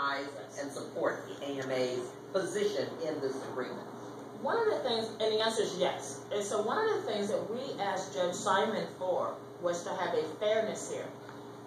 recognize and support the AMA's position in this agreement? One of the things, and the answer is yes. And so one of the things that we asked Judge Simon for was to have a fairness hearing.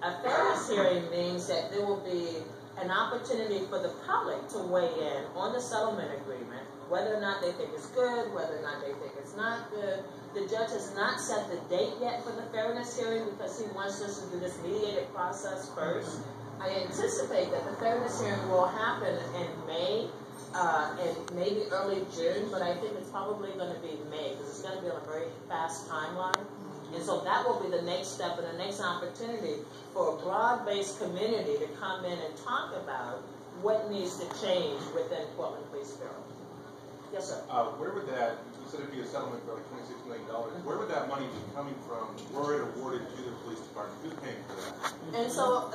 A fairness hearing means that there will be an opportunity for the public to weigh in on the settlement agreement, whether or not they think it's good, whether or not they think it's not good. The judge has not set the date yet for the fairness hearing because he wants us to do this mediated process first. I anticipate that the fairness hearing will happen in May and maybe early June, but I think it's probably going to be May because it's going to be on a very fast timeline. And so that will be the next step and the next opportunity for a broad-based community to come in and talk about what needs to change within Portland Police Bureau. Yes, sir. Where would that, you said it'd be a settlement for like $26 million. Where would that money be coming from? Were it awarded to the police department? Who's paying for that? And so,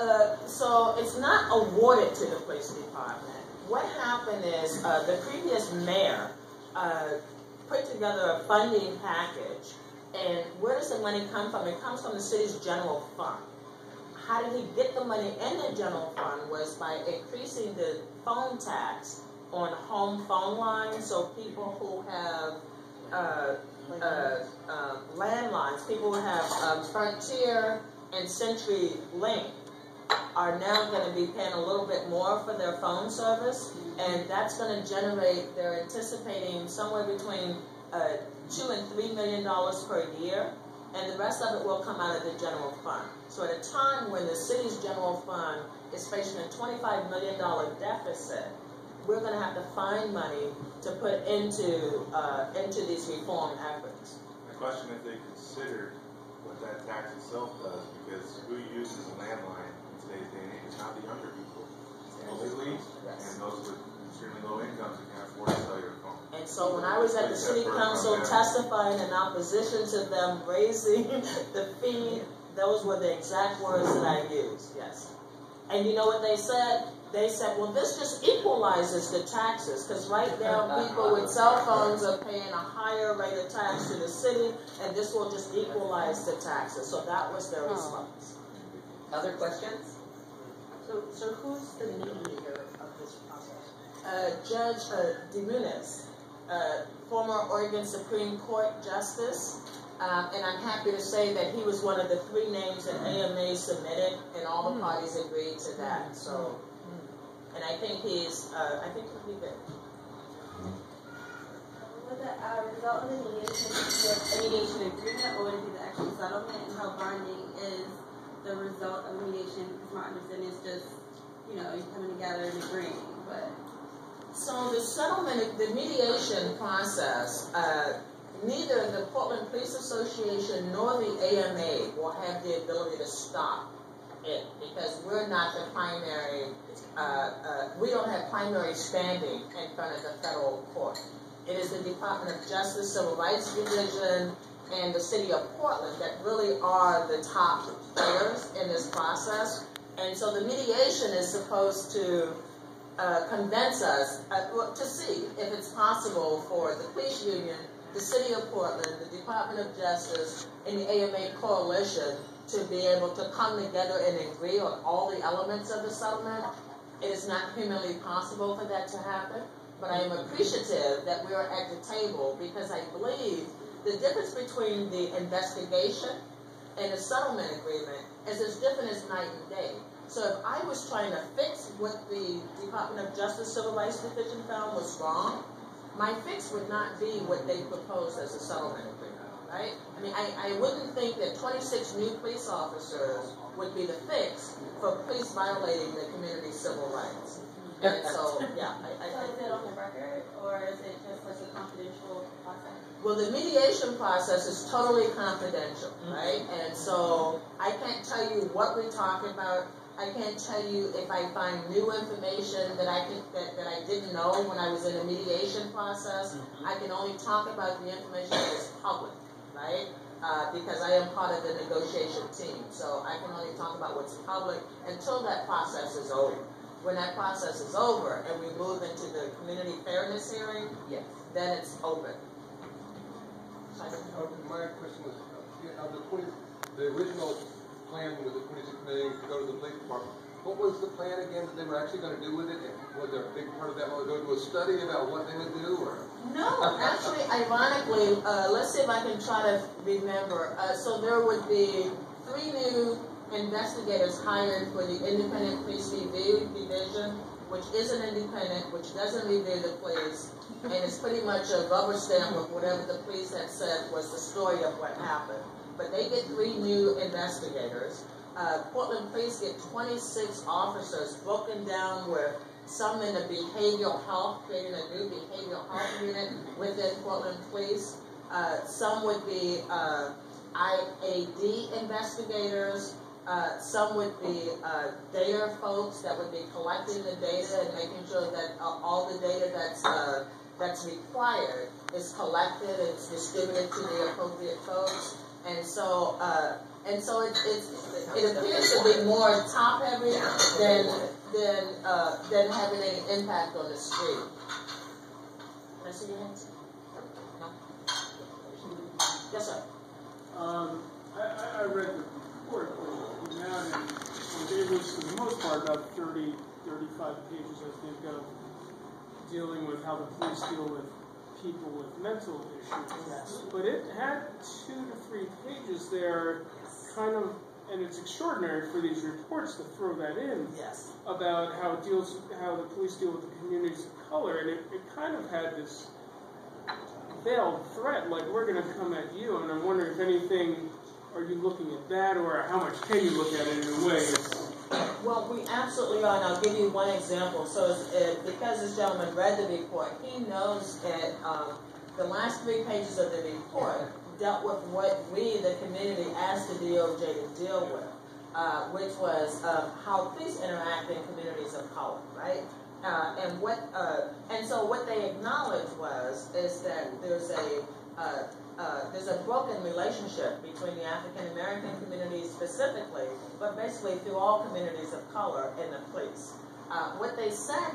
so it's not awarded to the police department. What happened is the previous mayor put together a funding package. And where does the money come from? It comes from the city's general fund. How did he get the money in the general fund was by increasing the phone tax on home phone lines. So people who have landlines, people who have Frontier and Century Link are now going to be paying a little bit more for their phone service. And that's going to generate, they're anticipating somewhere between $2 and $3 million per year, and the rest of it will come out of the general fund. So at a time when the city's general fund is facing a $25 million deficit, we're going to have to find money to put into these reform efforts. The question is, they considered what that tax itself does, because who uses a landline in today's day and age? It's not the younger people. It's mostly and those with extremely low incomes who can't afford a cellular phone. And so when I was at the city council testifying in opposition to them raising the fee, those were the exact words that I used, yes. And you know what they said? They said, well, this just equalizes the taxes, because right now people with cell phones are paying a higher rate of tax to the city, and this will just equalize the taxes. So that was their response. Other questions? So who's the mediator of this process? Judge DeMunis, former Oregon Supreme Court Justice, and I'm happy to say that he was one of the 3 names that AMA submitted, and all the parties agreed to that. So, and I think he'll be good. Would the result of the mediation be a mediation agreement, or would it be the actual settlement, and how binding is the result of the mediation? Because my understanding is just, you coming together and agreeing, but. So the settlement, the mediation process, neither the Portland Police Association nor the AMA will have the ability to stop it because we're not the primary, we don't have primary standing in front of the federal court. It is the Department of Justice, Civil Rights Division, and the City of Portland that really are the top players in this process. And so the mediation is supposed to convince us to see if it's possible for the police union, the City of Portland, the Department of Justice, and the AMA coalition to be able to come together and agree on all the elements of the settlement. It is not humanly possible for that to happen, but I am appreciative that we are at the table because I believe the difference between the investigation and the settlement agreement is as different as night and day. So if I was trying to fix what the Department of Justice Civil Rights Division found was wrong, my fix would not be what they proposed as a settlement agreement, right? I mean, I wouldn't think that 26 new police officers would be the fix for police violating the community's civil rights. And so, yeah. So is it on the record, or is it just like a confidential process? Well, the mediation process is totally confidential, right? And so I can't tell you what we talk about. I can't tell you if I find new information that I didn't know when I was in the mediation process. I can only talk about the information that is public, right? Because I am part of the negotiation team. So I can only talk about what's public until that process is over. When that process is over and we move into the community fairness hearing, Yes. then it's open. My question was, the original plan with the $26 million to go to the police department, What was the plan again that they were actually going to do with it? And was there a big part of that was going to do a study about what they would do? Or? No, actually, ironically, let's see if I can try to remember. So there would be 3 new investigators hired for the Independent Police Review Division, which isn't independent, which doesn't review the police, and it's pretty much a rubber stamp of whatever the police had said was the story of what happened. But they get 3 new investigators. Portland Police get 26 officers broken down with some in the behavioral health, creating a new behavioral health unit within Portland Police. Some would be IAD investigators. Some would be data folks that would be collecting the data and making sure that all the data that's required is collected and it's distributed to the appropriate folks. And so it appears to be more top heavy than having any impact on the street. Can I see your hands? No? Yes, sir. I read the report and it was for the most part about 30, 35 pages, I think, of dealing with how the police deal with people with mental issues. Yes. But it had 2 to 3 pages there, kind of, and it's extraordinary for these reports to throw that in. Yes. About how the police deal with the communities of color, and it kind of had this veiled threat, like we're going to come at you, and I'm wondering if anything, are you looking at that, or how much can you look at it in a way? Well, we absolutely are, and I'll give you one example. So, because this gentleman read the report, he knows that the last 3 pages of the report dealt with what we, the community, asked the DOJ to deal with, which was how police interact in communities of color, right? And so what they acknowledged is that there's a broken relationship between the African American community specifically, but basically through all communities of color in the police. What they said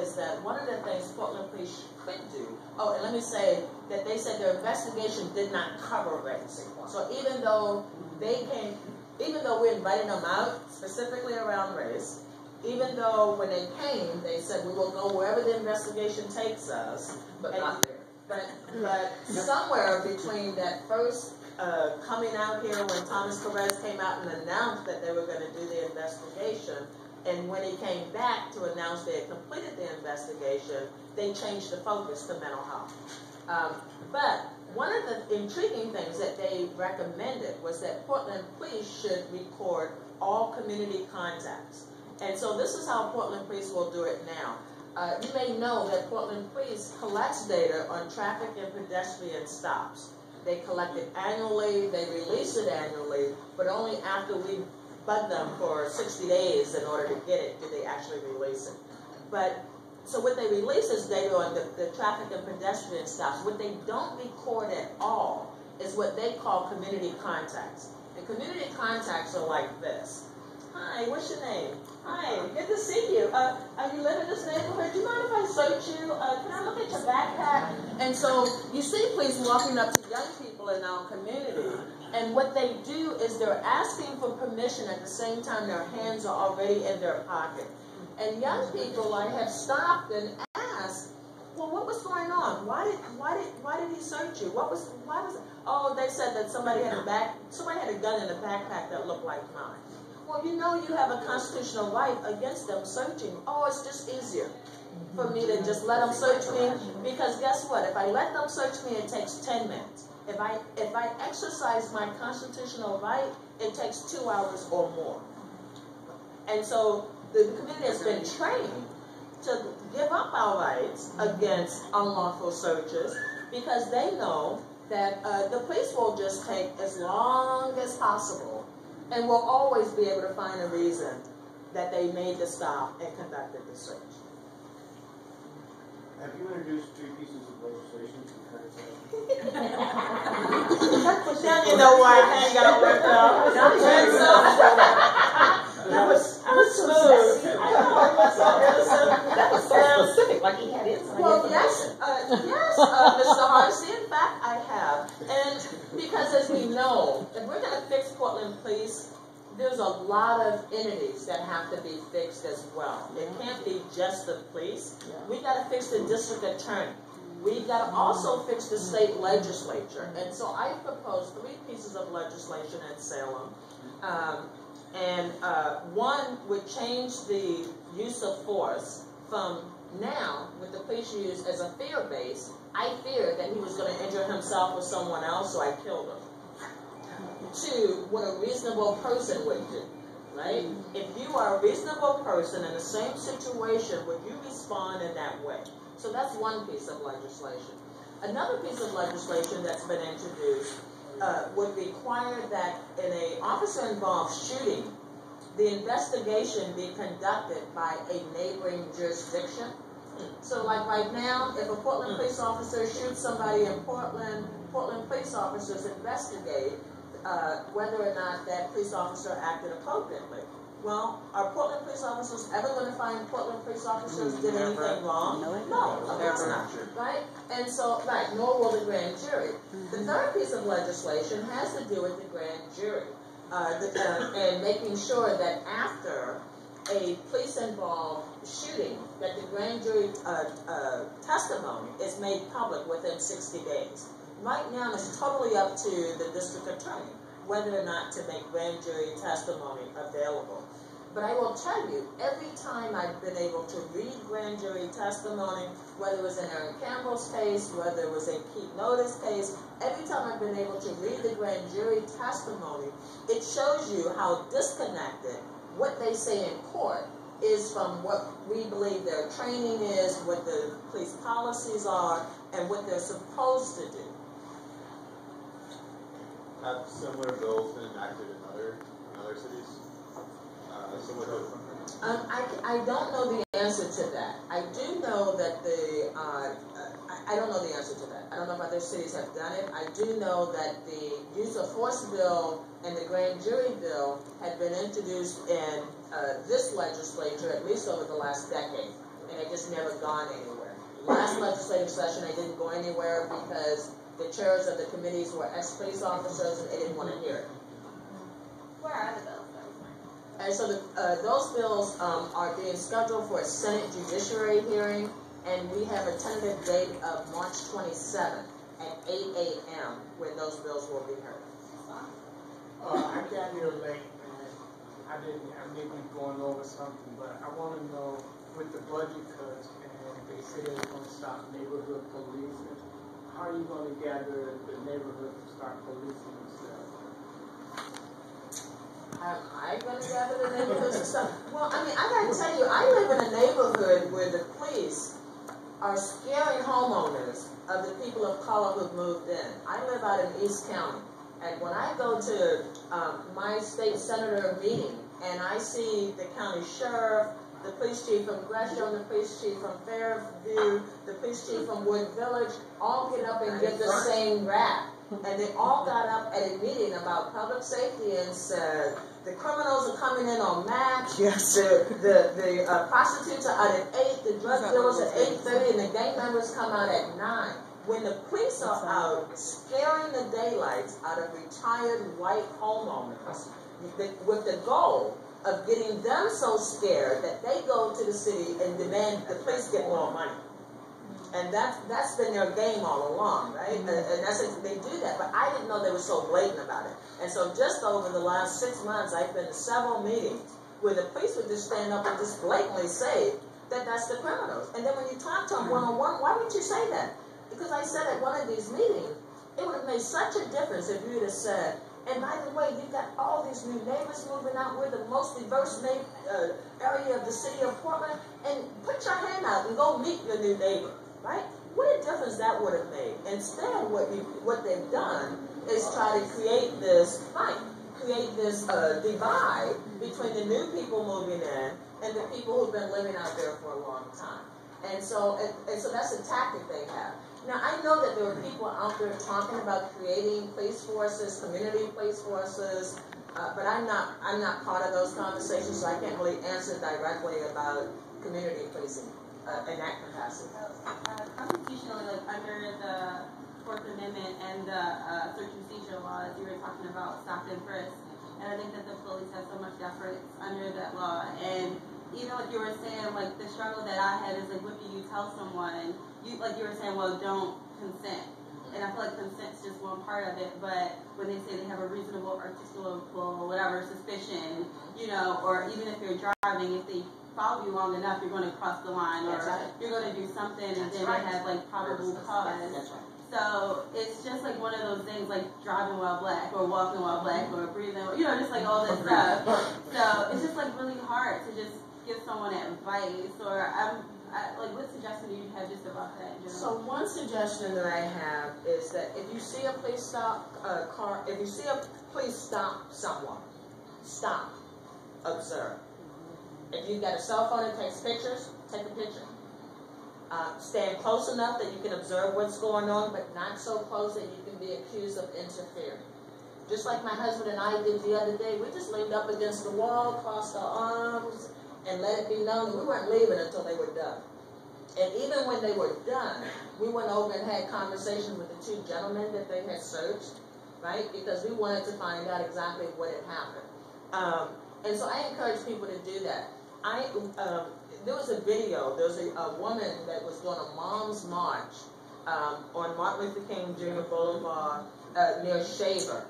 is that one of the things Portland Police could do, and let me say that they said their investigation did not cover race. So even though we invited them out specifically around race, even though when they came, they said we will go wherever the investigation takes us, But not there. But somewhere between that first coming out here when Thomas Perez came out and announced that they were going to do the investigation, and when he came back to announce they had completed the investigation, they changed the focus to mental health. But one of the intriguing things that they recommended was that Portland Police should record all community contacts. And so this is how Portland Police will do it now. You may know that Portland Police collects data on traffic and pedestrian stops. They collect it annually, they release it annually, but only after we bug them for 60 days in order to get it do they actually release it. So what they release is data on the traffic and pedestrian stops. What they don't record at all is what they call community contacts. And community contacts are like this. Hi, what's your name? Hi, good to see you. You live in this neighborhood? Do you mind if I search you? Can I look at your backpack? And so you see police walking up to young people in our community, and what they do is they're asking for permission at the same time their hands are already in their pocket. And young people have stopped and asked, well, what was going on? Why did he search you? Why was it? Oh, they said that somebody had a gun in a backpack that looked like mine. Well, you know you have a constitutional right against them searching. Oh, it's just easier for me to just let them search me, because guess what? If I let them search me, it takes 10 minutes. If I exercise my constitutional right, it takes 2 hours or more. And so the community has been trained to give up our rights against unlawful searches, because they know that the police will just take as long as possible and will always be able to find a reason that they made the stop and conducted the search. Have you introduced 3 pieces of legislation to the current session? Now you know why I got to work it out. That was smooth. That was so specific, like he had insight. Well, yes, Mr. Hardesty, in fact, I have. And because as we know, if we're going to fix Portland Police, there's a lot of entities that have to be fixed as well. It can't be just the police. We got to fix the district attorney. We've got to also fix the state legislature. And so I proposed 3 pieces of legislation in Salem. One would change the use of force from now, with the police use as a fear base. I feared that he was going to injure himself or someone else, so I killed him. To what a reasonable person would do, right? If you are a reasonable person in the same situation, would you respond in that way? So that's one piece of legislation. Another piece of legislation that's been introduced would require that in an officer-involved shooting, the investigation be conducted by a neighboring jurisdiction. So like right now, if a Portland police officer shoots somebody in Portland, Portland police officers investigate whether or not that police officer acted appropriately. Well, are Portland police officers ever going to find Portland police officers did anything wrong? No, of course not, right? And so, right, nor will the grand jury. The third piece of legislation has to do with the grand jury and making sure that after a police-involved shooting, that the grand jury testimony is made public within 60 days. Right now, it's totally up to the district attorney whether or not to make grand jury testimony available. But I will tell you, every time I've been able to read grand jury testimony, whether it was in Aaron Campbell's case, whether it was a Keith Notice case, every time I've been able to read the grand jury testimony, it shows you how disconnected what they say in court is from what we believe their training is, what the police policies are, and what they're supposed to do. Have similar bills been enacted in other cities? I don't know the answer to that. I do know that I don't know the answer to that. I don't know if other cities have done it. I do know that the use of force bill and the grand jury bill had been introduced in this legislature at least over the last decade, and it just never gone anywhere. Last legislative session, I didn't go anywhere because the chairs of the committees were ex-police officers and they didn't want to hear it. Where are the bills, though? And so those bills are being scheduled for a Senate Judiciary hearing, and we have a tentative date of March 27th at 8 a.m. when those bills will be heard. I got here late, and I may be going over something, but I want to know, with the budget cuts, and they say they're going to stop neighborhood policing, how are you going to gather the neighborhood to start policing themselves? Am I going to gather the neighborhoods and stuff? Well, I mean, I got to tell you, I live in a neighborhood where the police are scaring homeowners of the people of color who've moved in. I live out in East County, and when I go to my state senator meeting, and I see the county sheriff, the police chief from Gresham, the police chief from Fairview, the police chief from Wood Village, all get up and give the same rap. And they all got up at a meeting about public safety and said, the criminals are coming in on match, the prostitutes are out at 8, the drug dealers at 8:30, and the gang members come out at 9. When the police are out scaring the daylights out of retired white homeowners with the goal of getting them so scared that they go to the city and demand the police get more money. And that's been their game all along, right? And that's it, they do that. But I didn't know they were so blatant about it. And so just over the last 6 months, I've been to several meetings where the police would just stand up and just blatantly say that that's the criminals. And then when you talk to them one-on-one, why would you say that? Because I said at one of these meetings, it would have made such a difference if you would have said, and by the way, you've got all these new neighbors moving out. We're the most diverse area of the city of Portland. And put your hand out and go meet your new neighbor, right? What a difference that would have made. Instead, what they've done is try to create this fight, create this divide between the new people moving in and the people who've been living out there for a long time. And so that's a tactic they have. Now, I know that there are people out there talking about creating police forces, community police forces, but I'm not part of those conversations, so I can't really answer directly about community policing in that capacity. Constitutionally, like under the Fourth Amendment and the search and seizure laws, you were talking about stop and frisk. And I think that the police have so much deference under that law. And even like you were saying, like the struggle that I had is like, what do you tell someone? You like you were saying, well, don't consent. And I feel like consent's just one part of it, but when they say they have a reasonable, articulable, whatever, suspicion, you know, or even if you're driving, if they follow you long enough, you're going to cross the line, or you're going to do something, and then they have like probable cause. So it's just like one of those things, like driving while black, or walking while black, or breathing, you know, just like all this stuff. So it's just like really hard to just give someone advice, or like what suggestion do you have just about that in general? So one suggestion that I have is that if you see a police stop if you see a police stop someone, stop, observe. If you've got a cell phone that takes pictures, take a picture. Stand close enough that you can observe what's going on, but not so close that you can be accused of interfering. Just like my husband and I did the other day, we just leaned up against the wall, crossed our arms, and let it be known that we weren't leaving until they were done. And even when they were done, we went over and had conversations with the two gentlemen that they had searched, right? Because we wanted to find out exactly what had happened. And so I encourage people to do that. There was a video, there was a woman that was doing a mom's march on Martin Luther King Jr. Boulevard near Shaver.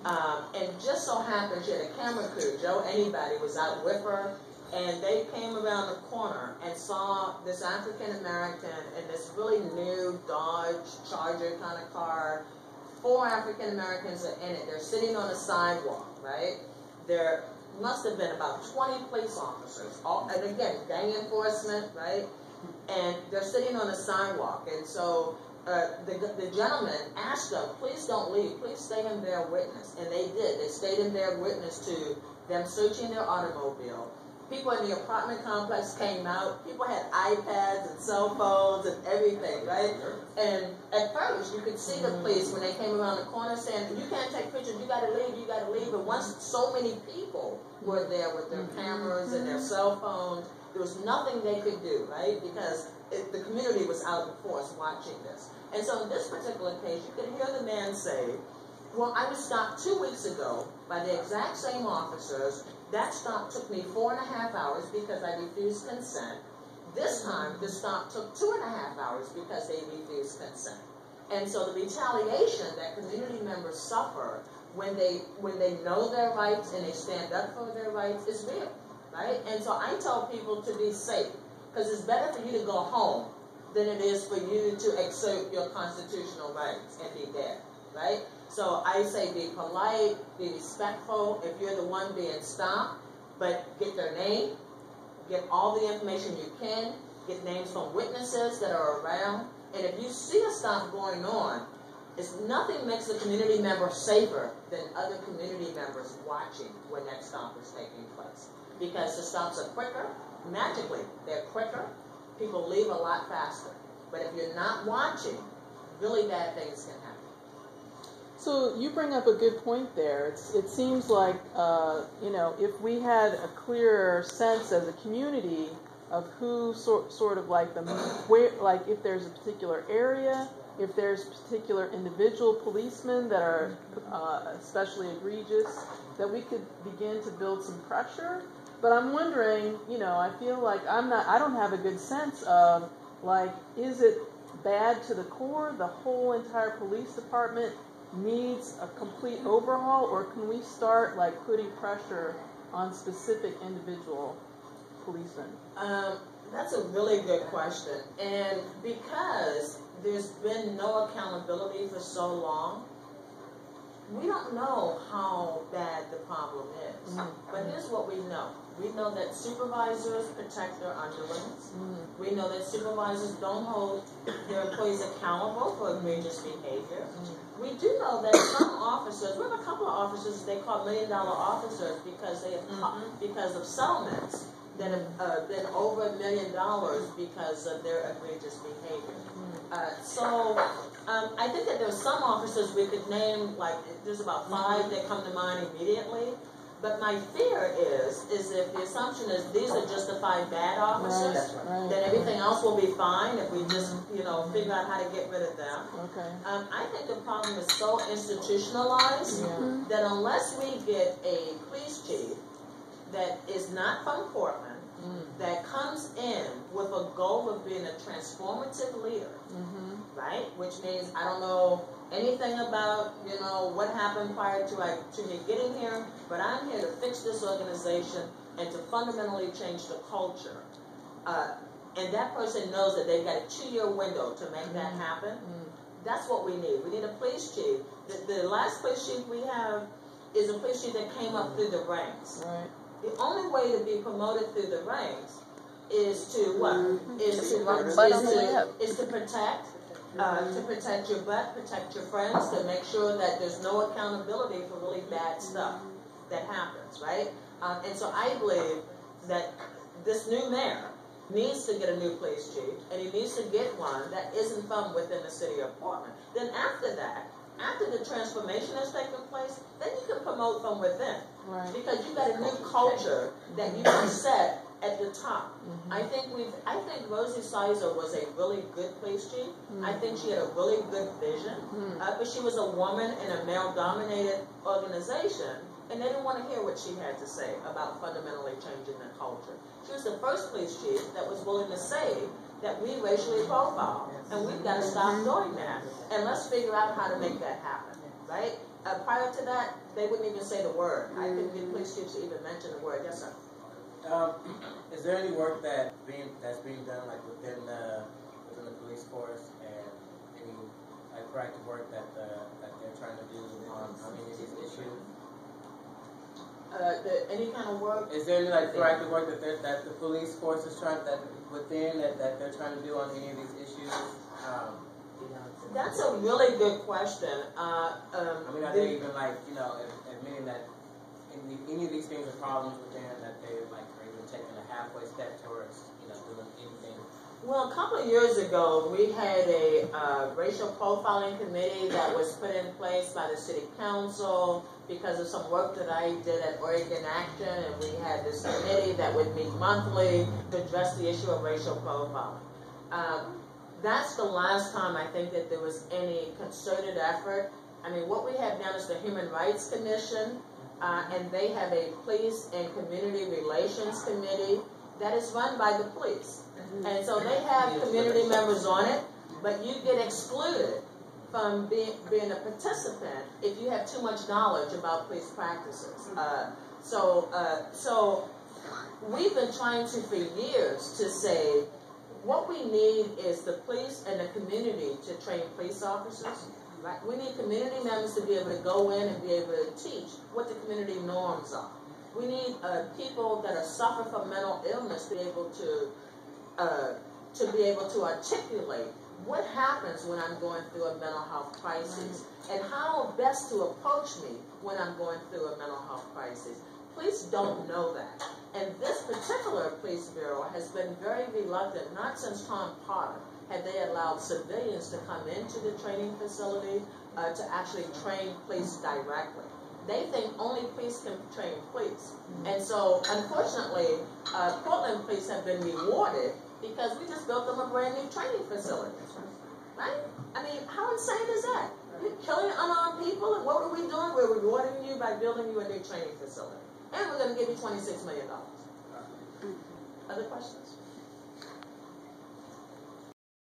And just so happened she had a camera crew, Jo Anybody was out with her, and they came around the corner and saw this African American in this really new Dodge Charger kind of car. 4 African Americans are in it. They're sitting on a sidewalk, right? There must have been about 20 police officers, and again, gang enforcement, right? And they're sitting on a sidewalk, and so the gentleman asked them, please don't leave, please stay and bear witness. And they did. They stayed and bear witness to them searching their automobile. People in the apartment complex came out. People had iPads and cell phones and everything, right? And at first, you could see the police when they came around the corner saying, you can't take pictures, you gotta leave, you gotta leave. But once so many people were there with their cameras and their cell phones, there was nothing they could do, right? Because the community was out in force watching this. And so in this particular case, you could hear the man say, well, I was stopped 2 weeks ago by the exact same officers. That stop took me 4.5 hours because I refused consent. This time, the stop took 2.5 hours because they refused consent. And so the retaliation that community members suffer when they know their rights and they stand up for their rights is real, right? And so I tell people to be safe, because it's better for you to go home than it is for you to exert your constitutional rights and be there, right? So I say be polite, be respectful if you're the one being stopped, but get their name, get all the information you can, get names from witnesses that are around, and if you see a stop going on, nothing makes the community member safer than other community members watching when that stop is taking place. Because the stops are quicker, magically, they're quicker, people leave a lot faster. But if you're not watching, really bad things can happen. So you bring up a good point there. It seems like, if we had a clearer sense as a community of who sort of like like if there's a particular area, if there's particular individual policemen that are especially egregious, that we could begin to build some pressure. But I'm wondering, I feel like I don't have a good sense of, like, is it bad to the core? The whole entire police department needs a complete overhaul, or can we start like putting pressure on specific individual policemen? That's a really good question. And because there's been no accountability for so long, we don't know how bad the problem is. But here's what we know. We know that supervisors protect their underlings. We know that supervisors don't hold their employees accountable for egregious behavior. We do know that some officers, we have a couple of officers they call $1 million officers because they have because of settlements that have been over $1 million because of their egregious behavior. So I think that there's some officers we could name, like there's about 5 that come to mind immediately. But my fear is if the assumption is these are justified bad officers, Right. then everything else will be fine if we just, figure out how to get rid of them. Okay. I think the problem is so institutionalized that unless we get a police chief that is not from Portland, that comes in with a goal of being a transformative leader, right? Which means I don't know anything about, what happened prior to me getting here, but I'm here to fix this organization and to fundamentally change the culture. And that person knows that they've got a 2-year window to make that happen. That's what we need. We need a police chief. The last police chief we have is a police chief that came up through the ranks. Right. The only way to be promoted through the ranks is to what? Is to protect your butt, protect your friends, to make sure that there's no accountability for really bad stuff that happens, right? And so I believe that this new mayor needs to get a new police chief, and he needs to get one that isn't from within the city of Portland. Then after that, after the transformation has taken place, then you can promote from within. Right. Because you've got a new culture that you can set at the top. I think Rosie Sizer was a really good police chief. I think she had a really good vision. But she was a woman in a male-dominated organization, and they didn't want to hear what she had to say about fundamentally changing the culture. She was the first police chief that was willing to say that we racially profile, and we've got to stop doing that. And let's figure out how to make that happen, right? Prior to that, they wouldn't even say the word. I couldn't get police chiefs to even mention the word. Yes, sir. Is there any work that's being done like within the police force, and any proactive work that they're trying to do on any of these issues? Any kind of work? Is there any proactive work that the police force is trying that they're trying to do on any of these issues? That's a really good question. Are they even admitting that any of these things are problems within, that they are even taking a halfway step towards doing anything? Well, a couple of years ago, we had a racial profiling committee that was put in place by the city council because of some work that I did at Oregon Action, and we had this committee that would meet monthly to address the issue of racial profiling. That's the last time I think that there was any concerted effort. I mean, what we have now is the Human Rights Commission, and they have a police and community relations committee that is run by the police. And so they have community members on it, but you get excluded from being a participant if you have too much knowledge about police practices. So we've been trying to, for years, to say what we need is the police and the community to train police officers. Right? We need community members to be able to go in and be able to teach what the community norms are. We need people that are suffering from mental illness to be able to articulate what happens when I'm going through a mental health crisis and how best to approach me when I'm going through a mental health crisis. Police don't know that. And this particular police bureau has been very reluctant, not since Tom Potter had they allowed civilians to come into the training facility to actually train police directly. They think only police can train police. And so, unfortunately, Portland police have been rewarded because we just built them a brand new training facility. Right? I mean, how insane is that? You're killing unarmed people, and what are we doing? We're rewarding you by building you a new training facility. And we're going to give you $26 million. Other questions?